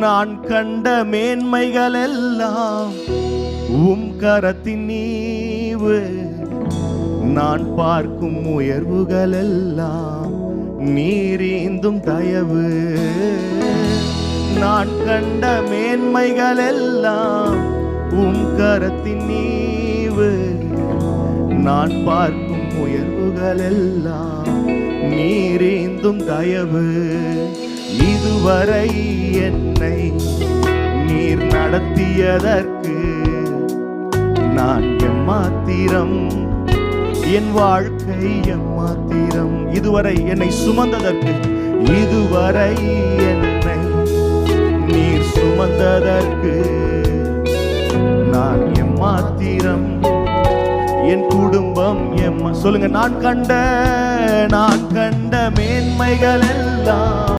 நான் கண்ட மேன்மைகள் எல்லாம் உம் கரத்தின் நீவு, நான் பார்க்கும் உயர்வுகள் எல்லாம் நீரீந்தும் தயவு. நான் கண்ட மேன்மைகள் எல்லாம் உம் கரத்தின் நீவு, நான் பார்க்கும் உயர்வுகள் எல்லாம் நீரீந்தும் தயவு. இதுவரை என்னை நீர் நடத்தியதற்கு நான் எம்மாத்திரம், என் வாழ்க்கை எம்மாத்திரம். இதுவரை என்னை சுமந்ததற்கு, இதுவரை என்னை நீர் சுமந்ததற்கு நான் எம்மாத்திரம், என் குடும்பம் சொல்லுங்க. நான் கண்ட மேன்மைகள் எல்லாம்